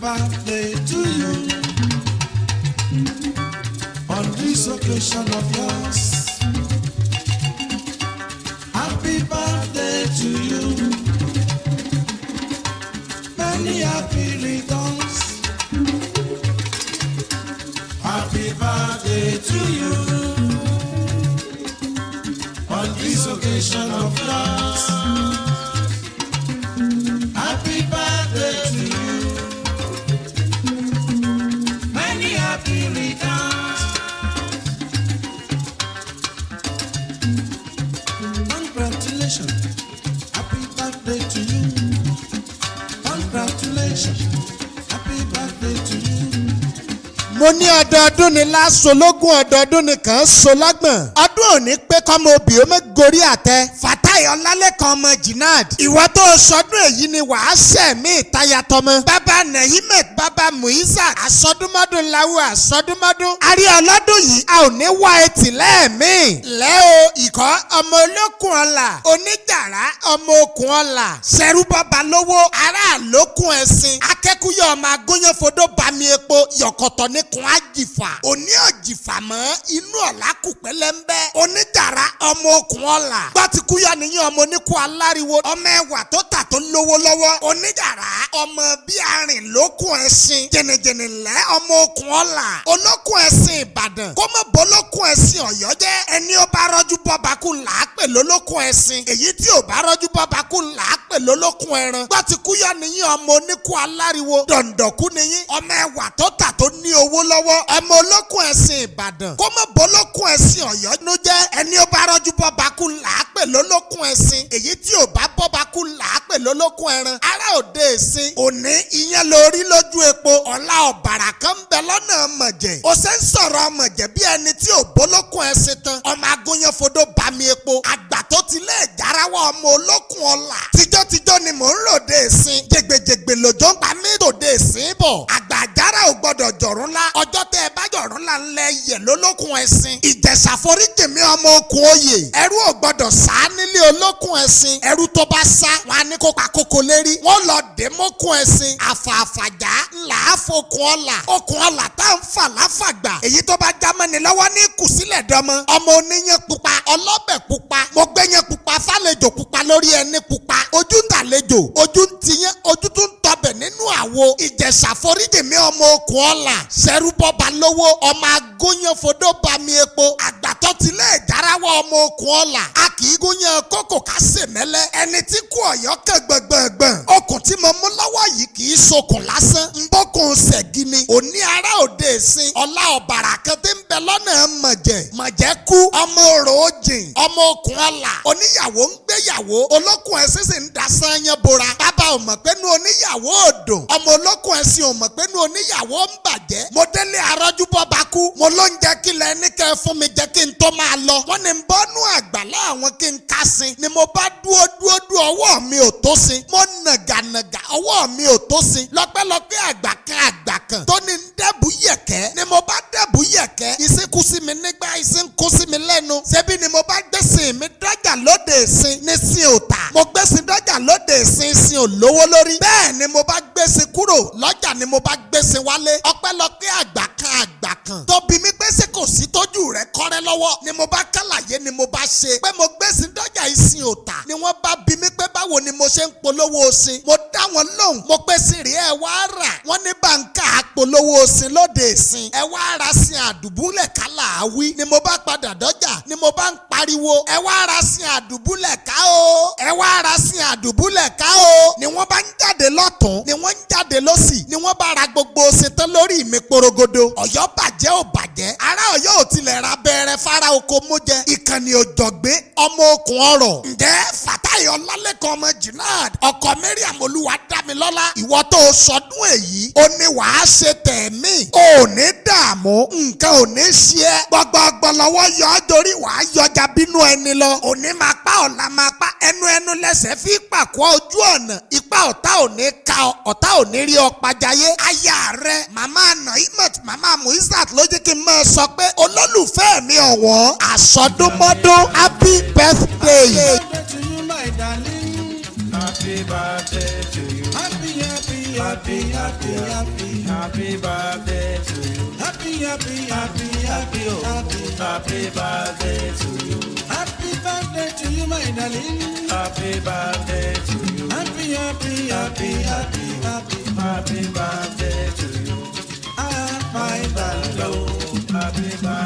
birthday to you. On this occasion of yours, happy birthday to you. Many happy returns. Happy birthday to you. On this occasion of yours, happy birthday to you. Many happy returns. Congratulations. Happy birthday to you. Congratulations. Happy birthday to you. Mo ní ọdọọdún ni lásológún ọdọọdún nìkan so lágbọ̀n. Ọdún òní pé kọ́mọ òbí ó mẹ́gorí àtẹ. Fatai Olalekan ọmọ Junaid. Ìwọ tó sọdún èyí ni wàá ṣẹ̀mí ìtayàtọmọ. Bàbá Nahimet bàbá Muizat. Àsọdúnmọ́dún láwù àsọdúnmọ́dún. Àrí ọlọ́dún yìí a ò ní wá etí lẹ́ẹ̀mí. Lẹ́ o ìkọ́ ọmọ olókun ọ̀la. Oníjàrá ọmọ okùn ọ̀la. Ṣẹ̀rú bàbá lówó ará àlókun ẹ̀sìn. Akẹ́kùyọ̀ ọmọ agúnyán fodó bami epo yọ̀kọ̀tọ̀ ní kun àjìfà òní òjìfà mọ́ inú ọ̀la kù pẹ́lẹ́ńbẹ́ oníjàrá ọmọ okùn ọ̀la gbọ́tikúyà nìyẹn ọmọ oníkù aláriwo ọmọ ẹwà tó tà tó lówó lọ́wọ́ oníjàrá ọmọ bí arìn lókun ẹ̀sìn jẹnẹjẹnẹ lẹ́ ọmọ okùn ọ̀la olókun ẹ̀sìn Ìbàdàn kó mọ̀ bólókun ẹ̀sìn Ọ̀yọ́ jẹ́ ẹni ó bá rọ́jú bọ́ba kú là á pè lólókun ẹ̀sìn èyí tí ò bá rọ́jú bọ́ba kú là á pè lólókun ẹran gbọ́tikúyà nìyẹn ọmọ oníkù aláriwo dọ̀ǹdọ̀kú nìyẹn ọmọ ẹwà tó tà tó ní owó lọ́wọ́ ọmọ olókun ẹ̀sìn Ìbàdàn kó mọ̀ bólókun ẹ̀sìn Ọ̀yọ́ ló jẹ́ ẹni ó bá rọ́jú bọ́ba kú là á pè lólókun ẹ̀sìn èyí tí ò bá bọ́ba kú là á pè lólókun ẹran ará òde ìsìn òní ìyẹn lórí lójú epo ọ̀la ọ̀bàrà kan ń bẹ lọ́nà mọ̀jẹ̀ ó ṣe ń sọ̀rọ̀ mọ̀jẹ̀ bí ẹni tí ò bólókun ẹ̀sìn tán ọmọ agúnyán fodó bami epo àgbà tó ti lé ìjárawọ́ ọmọ olókun ọ̀la tíjọ́tíjọ́ ni mò ń ròde ìsìn jẹgbẹjẹgbẹ lòjó ń pa mí tòde ìsìn bọ̀ àgbà àjàrà ò gbọdọ̀ jọ̀rún lá ọjọ́ tẹ́ ẹ bá jọ̀rún lá ńlẹ̀ yẹ̀ lólókun ẹ̀sìn ìjẹ̀ṣà foríjìmí ọmọ okùn oyè ẹrú ò gbọdọ̀ sá nílé olókun ẹ̀sìn ẹrú tó bá sá wọn á ní kó pa kókó lérí wọn lọ dé mọ́kun ẹ̀sìn àfààfàjà ńlá àfọkùn ọ̀la okùn ọ̀la tá à ń fà láfàgbà èyí tó bá já mọ́ni lọ́wọ́ ní kùsílẹ̀ dọ́mọ ọmọ oníyẹn pupa ọlọ́bẹ̀ pupa mo gbé yẹn pupa fàlejò pupa lórí ẹni pupa ojú ń tàlejò ojú ń tiyẹn ojú tún tọbẹ̀ nínú àwo ìjẹ̀ṣà foríjìmí ọmọ okùn ọ̀la ṣẹ̀rú bọ́ba lówó ọmọ agúnyán fodó bami epo àgbàtọ́ tilẹ̀ ìjárawọ́ ọmọ okùn ọ̀la a kì í gúnyán kókò ká sè mẹ́lẹ́ ẹni tí kú Ọ̀yọ́ kẹ́ gbẹ̀gbẹ̀gbọ̀n okùn tí mo mú lọ́wọ́ yìí kì í sokùn lásán ń bọ́kùn ṣẹ̀gìnì òní ará òde ìsìn ọ̀la ọ̀bàrà kan tí ń bẹ lọ́nà mọ̀jẹ̀ kú ọmọ òrò òjìn ọmọ okùn ọ̀la oníyàwó ń gbéyàwó olókùn ẹ̀sìn sì ń dasán yẹn bora bàbá ò mọ̀ pé nu oníyàwó òdò ọmọ olókùn ẹ̀sìn ò mọ̀ pé nu oníyàwó ń bàjẹ́ mo délé arọ́jú bọ́ba kú mo ló ń jẹ́ kí lẹ ní kẹ́ fún mi jẹ́ kí n tó máa lọ wọ́n ní ń bọ́nú àgbàlá àwọn kí n ká sin ni mo bá dúó ọwọ́ mi ò tó sin mo nàgànàgà ọwọ́ mi ò tó sin lọ́pẹ́lọpẹ́ àgbà kan tó ní ń dẹ́bù yẹ̀kẹ́ ni mo bá dẹ́bù yẹ̀kẹ́ ìsìnkú sí mi nígbà ìsìnkú sí mi lẹ́nu ṣebí ni mo bá gbèsè mi dọ́jà lóde ìsìn ní sin òtà mo gbèsè dọ́jà lóde ìsìn sin olówó lórí bẹ́ẹ̀ ni mo bá gbèsè kúrò lọ́jà ni mo bá gbèsè wálé ọpẹ́lọpẹ́ àgbà kan tó bí mi gbèsè kò sí tójú rẹ̀ kọ́rẹ́ lọ́wọ́ ni mo bá kálàyé ni mo bá ṣe pé mo gbèsè dọ́jà ìsìn òtà ni wọ́n bá bí mi pé báwo ni mo ṣe ń polówó òsìn mo dá wọn lóhùn mo pé sí rí ẹ wá rà wọ́n ní báńkà polówó òsìn lóde ìsìn ẹ wá ra sin àdùbúlẹ̀ kálà àwí ni mo bá padà dọ́jà ni mo bá ń pariwo ẹ wá ra sin àdùbúlẹ̀ ká o ẹ wá ra sin àdùbúlẹ̀ ká o ni wọ́n bá ń jáde lọ́tún ni wọ́n ń jáde lọ́sì ni wọ́n bá ra gbogbo òsìn tán lórí mi porogodo Ọ̀yọ́ bàjẹ́ ò bàjẹ́ ará Ọ̀yọ́ ò tilẹ̀ ra bẹ̀rẹ̀ fara oko mú jẹ ìkànnì òjọ̀gbé ọmọ okùn ọ̀rọ̀ ǹjẹ́ Fatai Olalekan ọmọ Junaid ọkọ Mariam Olúwadámilọ́lá ìwọ tó sọdún èyí ó ní wàá ṣe tẹ̀mí ò ní dààmú nǹkan ò ní ṣe ẹ́ gbọgbọgbọ lọ́wọ́ yọ ọ́ torí wàá yọjà bínú ẹni lọ òní máa pa ọ̀la máa pa ẹnu lẹ́sẹ̀ fi pàkọ́ ojú ọ̀nà ipa ọ̀tá ò ní ka ọ̀tá ò ní rí ọ pàjáyé aya rẹ màmá Nahimet màmá Muizat ló jẹ́ kí n máa sọ pé olólùfẹ́ mi ọ̀wọ́n àsọdúnmọ́dún happy birthday. Happy birthday to you, my darling. Happy birthday to you. Happy happy, happy, happy, Happy birthday to you. happy, happy, happy, happy, happy, Happy birthday to you. happy birthday to you, my darling. Happy birthday to you. Happy, happy, happy, happy, happy, Happy birthday to you. my darling. Happy birthday.